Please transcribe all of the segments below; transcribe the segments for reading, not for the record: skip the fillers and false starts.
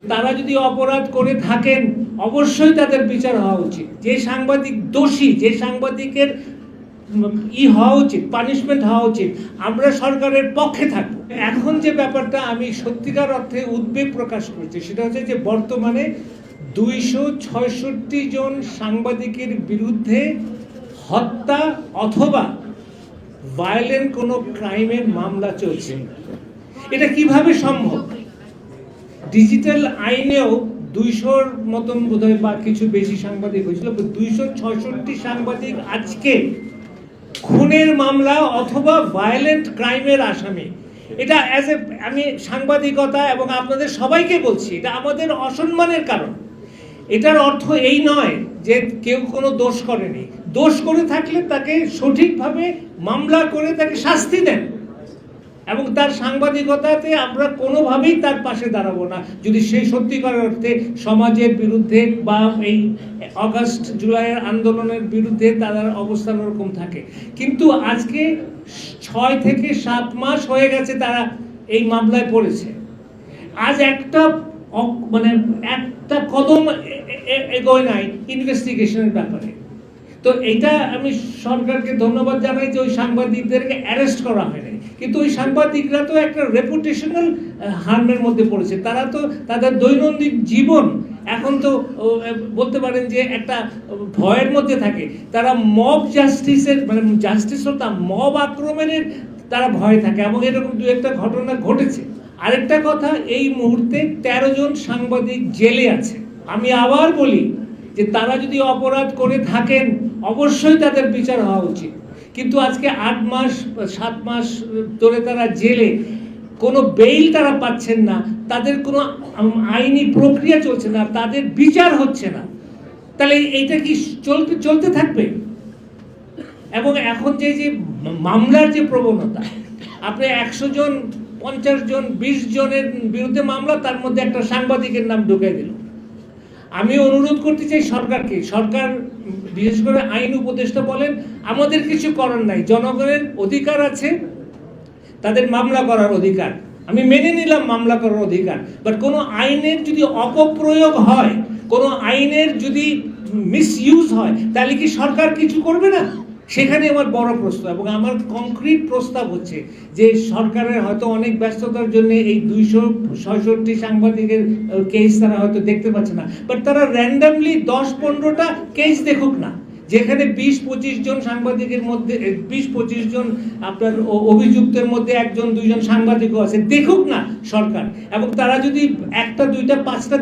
তারা যদি অপরাধ করে থাকেন অবশ্যই তাদের বিচার হওয়া উচিত। যে সাংবাদিক দোষী, যে সাংবাদিকের হওয়া উচিত, পানিশমেন্ট হওয়া উচিত। আমরা সরকারের পক্ষে থাকবো। এখন যে ব্যাপারটা আমি সত্যিকার অর্থে উদ্বেগ প্রকাশ করছি সেটা হচ্ছে যে বর্তমানে 266 জন সাংবাদিকের বিরুদ্ধে হত্যা অথবা ভায়োলেন্ট কোনো ক্রাইমের মামলা চলছে। এটা কিভাবে সম্ভব? ডিজিটাল আইনেও 200-র মতন বোধহয় বা কিছু বেশি সাংবাদিক হয়েছিল, 266 সাংবাদিক আজকে খুনের মামলা অথবা ভায়োলেন্ট ক্রাইমের আসামি। এটা আমি সাংবাদিকতা এবং আপনাদের সবাইকে বলছি, এটা আমাদের অসম্মানের কারণ। এটার অর্থ এই নয় যে কেউ কোনো দোষ করেনি। দোষ করে থাকলে তাকে সঠিকভাবে মামলা করে তাকে শাস্তি দেন, এবং তার সাংবাদিকতাতে আমরা কোনোভাবেই তার পাশে দাঁড়াবো না যদি সেই সত্যিকার অর্থে সমাজের বিরুদ্ধে বা এই আগস্ট জুলাইয়ের আন্দোলনের বিরুদ্ধে তাদের অবস্থান ওরকম থাকে। কিন্তু আজকে 6 থেকে 7 মাস হয়ে গেছে তারা এই মামলায় পড়েছে। আজ একটা কদম এগোয় নাই ইনভেস্টিগেশনের ব্যাপারে। তো এটা আমি সরকারকে ধন্যবাদ জানাই যে ওই সাংবাদিকদেরকে অ্যারেস্ট করা হয়নি, কিন্তু ওই সাংবাদিকরা তো একটা রেপুটেশনাল হার্মের মধ্যে পড়েছে। তারা তো তাদের দৈনন্দিন জীবন এখন তো বলতে পারেন যে একটা ভয়ের মধ্যে থাকে। তারা মব জাস্টিসের জাস্টিস হতো মব আক্রমণের তারা ভয় থাকে, এবং এরকম দু একটা ঘটনা ঘটেছে। আরেকটা কথা, এই মুহূর্তে 13 জন সাংবাদিক জেলে আছে। আমি আবার বলি যে তারা যদি অপরাধ করে থাকেন অবশ্যই তাদের বিচার হওয়া উচিত। কিন্তু আজকে 8 মাস 7 মাস ধরে তারা জেলে, কোনো বেইল তারা পাচ্ছেন না, তাদের কোনো আইনি প্রক্রিয়া চলছে না, তাদের বিচার হচ্ছে না। তাহলে এইটা কি চলতে থাকবে? এবং এখন যে মামলার যে প্রবণতা, আপনি 100 জন 50 জন 20 জনের বিরুদ্ধে মামলা, তার মধ্যে একটা সাংবাদিকের নাম ঢুকিয়ে দিল। আমি অনুরোধ করতে চাই সরকারকে, সরকার বিশেষ করে আইন উপদেষ্টা বলেন আমাদের কিছু করার নাই, জনগণের অধিকার আছে তাদের মামলা করার অধিকার, আমি মেনে নিলাম মামলা করার অধিকার। বাট কোনো আইনের যদি অপপ্রয়োগ হয়, কোনো আইনের যদি মিসইউজ হয়, তাহলে কি সরকার কিছু করবে না? সেখানে আমার বড় প্রশ্ন, এবং আমার কংক্রিট প্রস্তাব হচ্ছে যে সরকারের হয়তো অনেক ব্যস্ততার জন্য এই 266 সাংবাদিকের কেস তারা হয়তো দেখতে পাচ্ছে না, বাট তারা র্যান্ডামলি 10-15টা কেস দেখুক না, যেখানে 20-25 জন সাংবাদিকের মধ্যে 20-25 জন আপনার অভিযুক্তের মধ্যে 1-2 সাংবাদিকও আছে, দেখুক না সরকার। এবং তারা যদি 1টা 2টা 5টা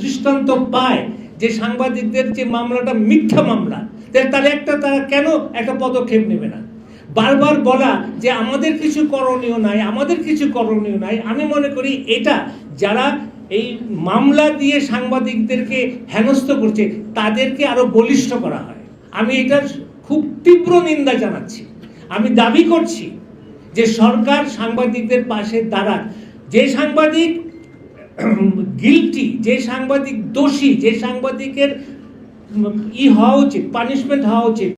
দৃষ্টান্ত পায় যে সাংবাদিকদের যে মামলাটা মিথ্যা মামলা, তারা কেন একটা পদক্ষেপ নেবে না? বারবার বলা যে আমাদের কিছু করণীয় নাই, আমাদের কিছু করণীয় নাই। আমি মনে করি এটা যারা এই মামলা দিয়ে সাংবাদিকদেরকে হেনস্থ করছে তাদেরকে আরো বলিষ্ঠ করা হয়। আমি এটার খুব তীব্র নিন্দা জানাচ্ছি। আমি দাবি করছি যে সরকার সাংবাদিকদের পাশে দাঁড়াক। যে সাংবাদিক গিলটি, যে সাংবাদিক দোষী, যে সাংবাদিকের হওয়া উচিত, পানিশমেন্ট হওয়া উচিত।